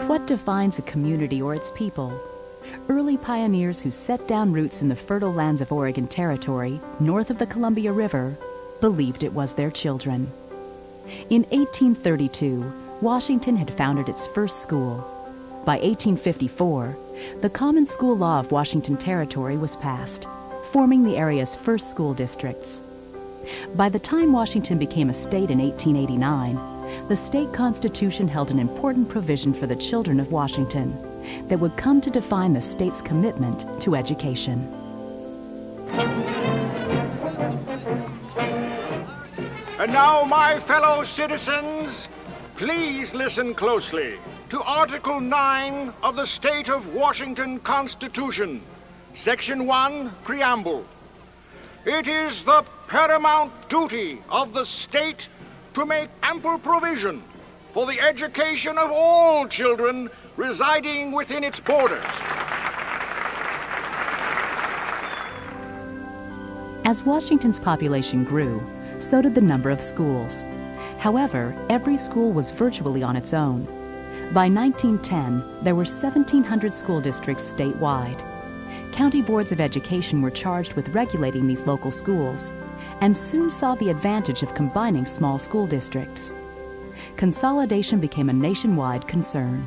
What defines a community or its people? Early pioneers who set down roots in the fertile lands of Oregon Territory, north of the Columbia River, believed it was their children. In 1832, Washington had founded its first school. By 1854, the Common School Law of Washington Territory was passed, forming the area's first school districts. By the time Washington became a state in 1889, the state constitution held an important provision for the children of Washington that would come to define the state's commitment to education. And now, my fellow citizens, please listen closely to Article 9 of the State of Washington Constitution, Section 1, Preamble. It is the paramount duty of the state to make ample provision for the education of all children residing within its borders. As Washington's population grew, so did the number of schools. However, every school was virtually on its own. By 1910, there were 1,700 school districts statewide. County boards of education were charged with regulating these local schools and soon saw the advantage of combining small school districts. Consolidation became a nationwide concern.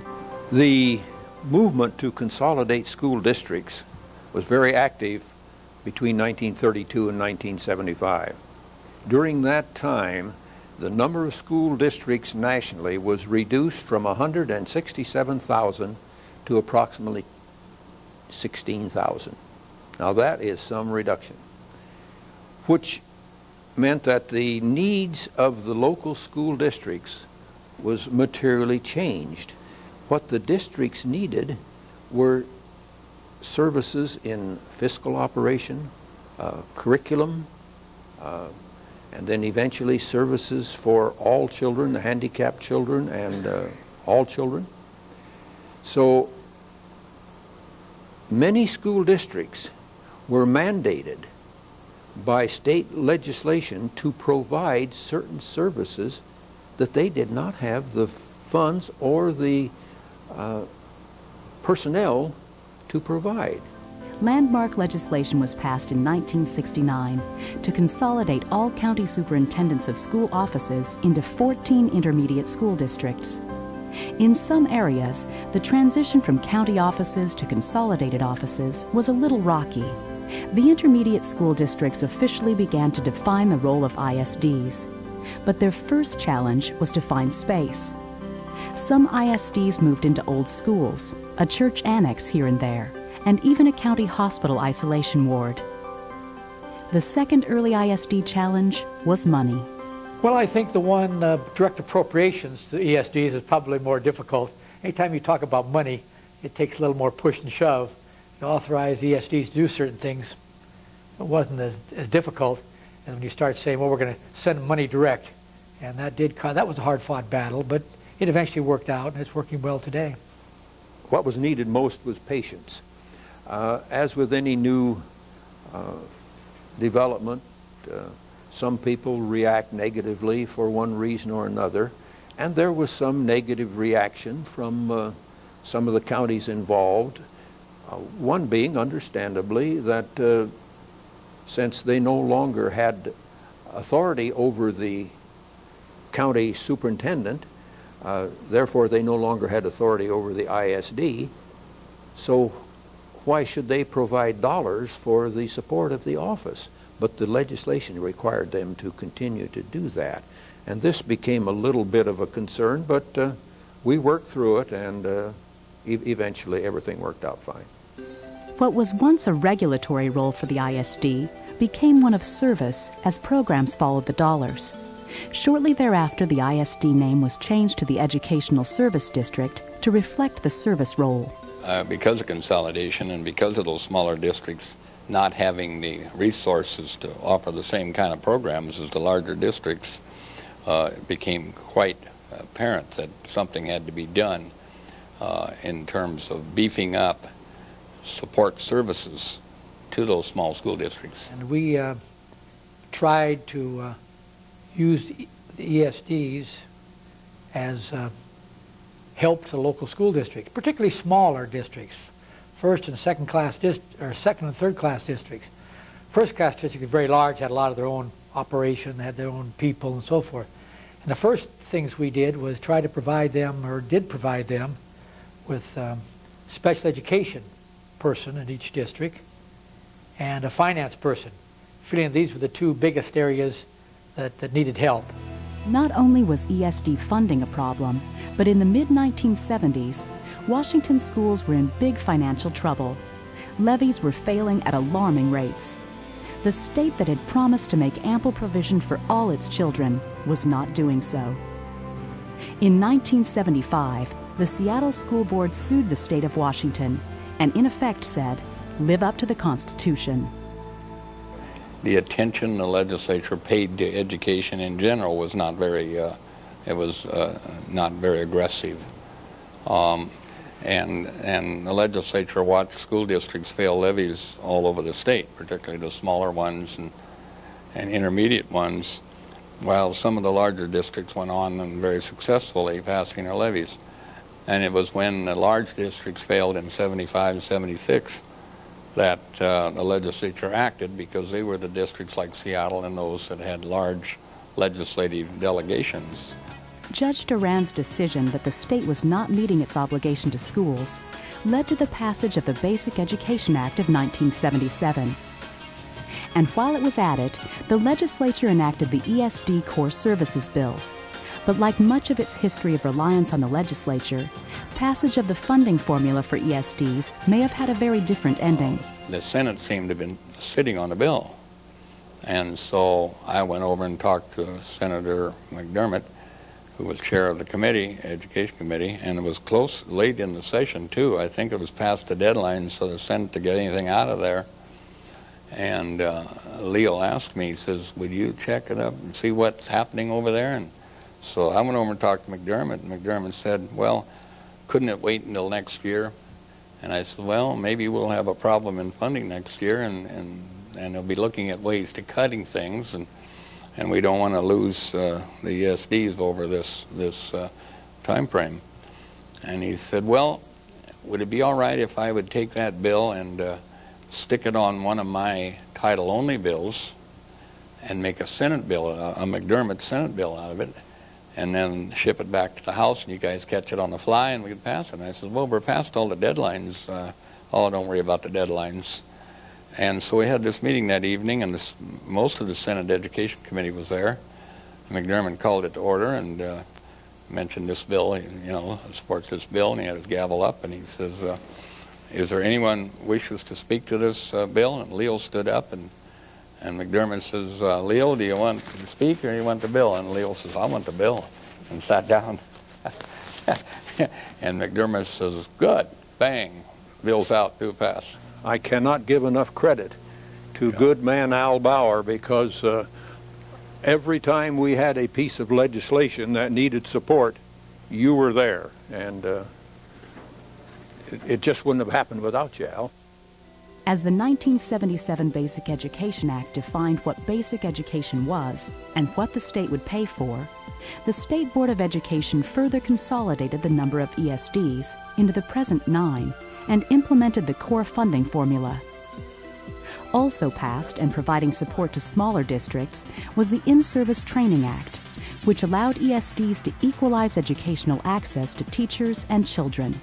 The movement to consolidate school districts was very active between 1932 and 1975. During that time, the number of school districts nationally was reduced from 167,000 to approximately 16,000. Now that is some reduction, which meant that the needs of the local school districts was materially changed. What the districts needed were services in fiscal operation, curriculum, and then eventually services for all children, the handicapped children, and all children. So many school districts were mandated by state legislation to provide certain services that they did not have the funds or the personnel to provide. Landmark legislation was passed in 1969 to consolidate all county superintendents of school offices into 14 intermediate school districts. In some areas, the transition from county offices to consolidated offices was a little rocky. The intermediate school districts officially began to define the role of ISDs, but their first challenge was to find space. Some ISDs moved into old schools, a church annex here and there, and even a county hospital isolation ward. The second early ISD challenge was money. Well, I think the one direct appropriations to ESDs is probably more difficult. Anytime you talk about money, it takes a little more push and shove. To authorize ESDs to do certain things, it wasn't as difficult as when you start saying, well, we're going to send money direct. And that was a hard-fought battle, but it eventually worked out, and it's working well today. What was needed most was patience. As with any new development, some people react negatively for one reason or another, and there was some negative reaction from some of the counties involved, one being, understandably, that since they no longer had authority over the county superintendent, therefore they no longer had authority over the ISD, so why should they provide dollars for the support of the office? But the legislation required them to continue to do that. And this became a little bit of a concern, but we worked through it, and eventually everything worked out fine. What was once a regulatory role for the ISD became one of service as programs followed the dollars. Shortly thereafter, the ISD name was changed to the Educational Service District to reflect the service role. Because of consolidation and because of those smaller districts not having the resources to offer the same kind of programs as the larger districts, it became quite apparent that something had to be done in terms of beefing up support services to those small school districts. And we tried to use the ESDs as helped the local school districts, particularly smaller districts, first and second and third class districts. First class districts were very large, had a lot of their own operation, had their own people and so forth. And the first things we did was try to provide them, or did provide them, with special education person in each district and a finance person, feeling these were the two biggest areas that needed help. Not only was ESD funding a problem, but in the mid-1970s, Washington schools were in big financial trouble. Levies were failing at alarming rates. The state that had promised to make ample provision for all its children was not doing so. In 1975, the Seattle School Board sued the state of Washington and in effect said, "Live up to the Constitution." The attention the legislature paid to education in general was not very, not very aggressive. And the legislature watched school districts fail levies all over the state, particularly the smaller ones and intermediate ones, while some of the larger districts went on and very successfully passing their levies. And it was when the large districts failed in 75 and 76 that the legislature acted, because they were the districts like Seattle and those that had large legislative delegations. Judge Duran's decision that the state was not meeting its obligation to schools led to the passage of the Basic Education Act of 1977. And while it was at it, the legislature enacted the ESD Core Services Bill. But like much of its history of reliance on the legislature, passage of the funding formula for ESDs may have had a very different ending. The Senate seemed to have been sitting on the bill. And so I went over and talked to Senator McDermott, who was chair of the committee, Education Committee, and it was close, late in the session too. I think it was past the deadline for the Senate to get anything out of there. And Leo asked me, he says, "Would you check it up and see what's happening over there?" And so I went over and talked to McDermott, and McDermott said, "Well, couldn't it wait until next year?" And I said, "Well, maybe we'll have a problem in funding next year, and they'll be looking at ways to cutting things, and we don't want to lose the ESDs over this time frame." And he said, "Well, would it be all right if I would take that bill and stick it on one of my title-only bills and make a Senate bill, a McDermott Senate bill out of it, and then ship it back to the House, and you guys catch it on the fly, and we could pass it?" And I said, "Well, we're past all the deadlines. Oh, don't worry about the deadlines." And so we had this meeting that evening, and most of the Senate Education Committee was there. McDermott called it to order and mentioned this bill, supports this bill, and he had his gavel up, and he says, "Is there anyone wishes to speak to this bill?" And Leo stood up, and McDermott says, "Leo, do you want to speak or do you want the bill?" And Leo says, "I want the bill," and sat down. And McDermott says, "Good, bang, bill's out, do pass." I cannot give enough credit to good man Al Bauer, because every time we had a piece of legislation that needed support, you were there, and it just wouldn't have happened without you, Al. As the 1977 Basic Education Act defined what basic education was and what the state would pay for, the State Board of Education further consolidated the number of ESDs into the present 9 and implemented the core funding formula. Also passed and providing support to smaller districts was the In-Service Training Act, which allowed ESDs to equalize educational access to teachers and children.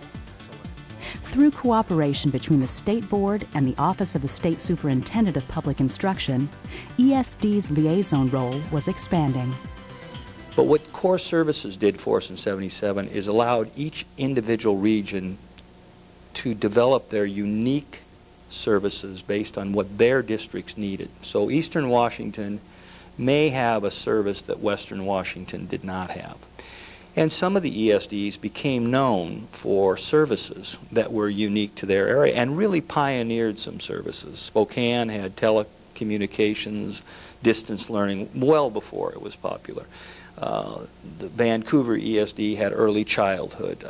Through cooperation between the State Board and the Office of the State Superintendent of Public Instruction, ESD's liaison role was expanding. But what Core Services did for us in '77 is allowed each individual region to develop their unique services based on what their districts needed. So Eastern Washington may have a service that Western Washington did not have. And some of the ESDs became known for services that were unique to their area and really pioneered some services. Spokane had telecommunications, distance learning well before it was popular. The Vancouver ESD had early childhood.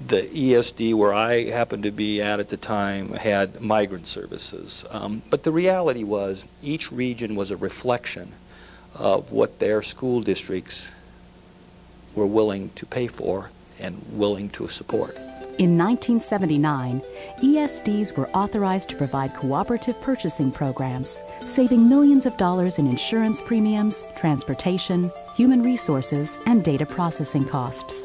The ESD where I happened to be at the time had migrant services. But the reality was each region was a reflection of what their school districts were willing to pay for and willing to support. In 1979, ESDs were authorized to provide cooperative purchasing programs, saving millions of dollars in insurance premiums, transportation, human resources, and data processing costs.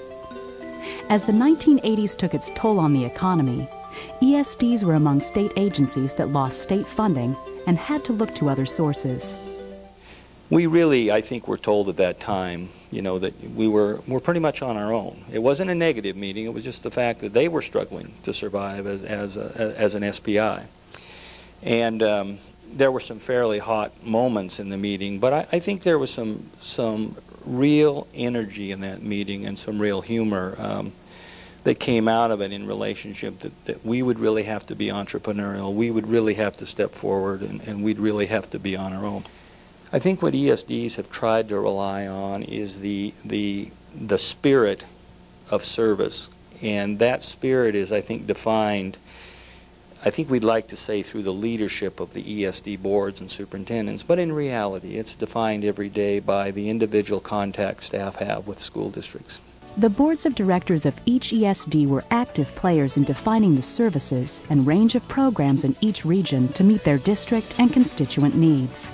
As the 1980s took its toll on the economy, ESDs were among state agencies that lost state funding and had to look to other sources. We really, I think, were told at that time, that we're pretty much on our own. It wasn't a negative meeting. It was just the fact that they were struggling to survive as an SPI. And there were some fairly hot moments in the meeting, but I think there was some real energy in that meeting and some real humor that came out of it in relationship that we would really have to be entrepreneurial. We would really have to step forward, and we'd really have to be on our own. I think what ESDs have tried to rely on is the spirit of service, and that spirit is, I think, defined, I think we'd like to say, through the leadership of the ESD boards and superintendents, but in reality it's defined every day by the individual contact staff have with school districts. The boards of directors of each ESD were active players in defining the services and range of programs in each region to meet their district and constituent needs.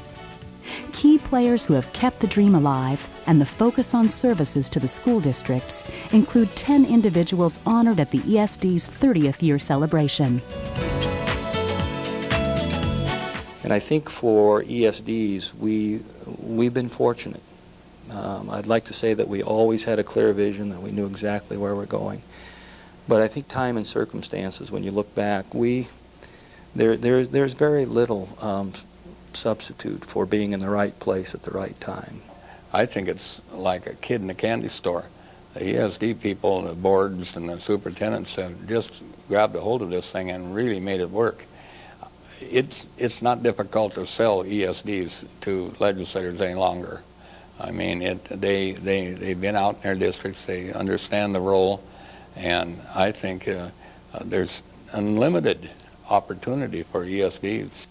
Key players who have kept the dream alive and the focus on services to the school districts include 10 individuals honored at the ESD's 30th year celebration. And I think for ESDs, we've been fortunate. I'd like to say that we always had a clear vision, that we knew exactly where we're going. But I think time and circumstances, when you look back, there's very little substitute for being in the right place at the right time. I think it's like a kid in a candy store. The ESD people, the boards and the superintendents have just grabbed a hold of this thing and really made it work. It's not difficult to sell ESDs to legislators any longer. I mean, they've been out in their districts, they understand the role, and I think there's unlimited opportunity for ESDs.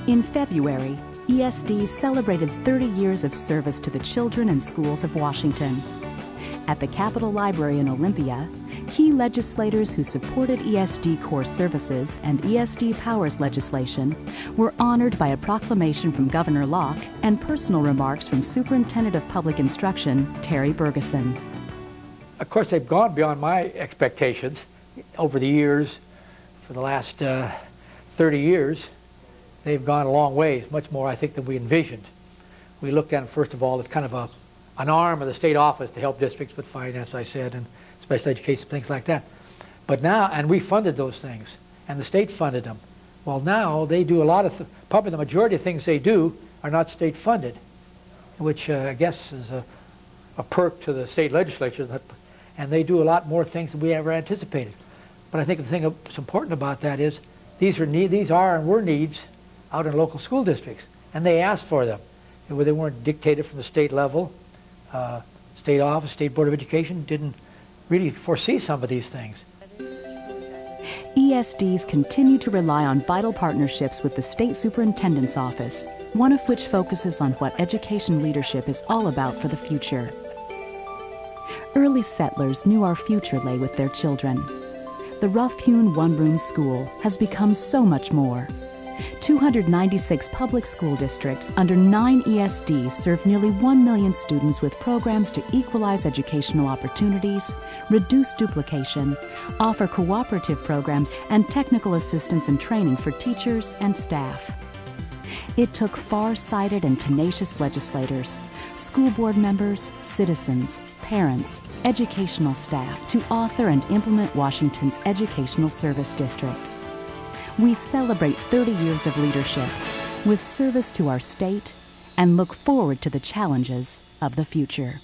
In February, ESDs celebrated 30 years of service to the children and schools of Washington. At the Capitol Library in Olympia, key legislators who supported ESD core services and ESD powers legislation were honored by a proclamation from Governor Locke and personal remarks from Superintendent of Public Instruction, Terry Bergeson. Of course, they've gone beyond my expectations over the years. For the last 30 years, they've gone a long ways, much more, I think, than we envisioned. We looked at them, first of all, as kind of an arm of the state office to help districts with finance, I said, and special education, things like that. But now, and we funded those things, and the state funded them. Well, now they do a lot of, probably the majority of things they do are not state funded, which I guess is a perk to the state legislatures, and they do a lot more things than we ever anticipated. But I think the thing that's important about that is these are and were needs out in local school districts, and they asked for them. They weren't dictated from the state level. State office, State Board of Education didn't really foresee some of these things. ESDs continue to rely on vital partnerships with the State Superintendent's Office, one of which focuses on what education leadership is all about for the future. Early settlers knew our future lay with their children. The rough-hewn one-room school has become so much more. 296 public school districts under 9 ESDs serve nearly 1 million students with programs to equalize educational opportunities, reduce duplication, offer cooperative programs, and technical assistance and training for teachers and staff. It took far-sighted and tenacious legislators, school board members, citizens, parents, educational staff to author and implement Washington's educational service districts. We celebrate 30 years of leadership with service to our state and look forward to the challenges of the future.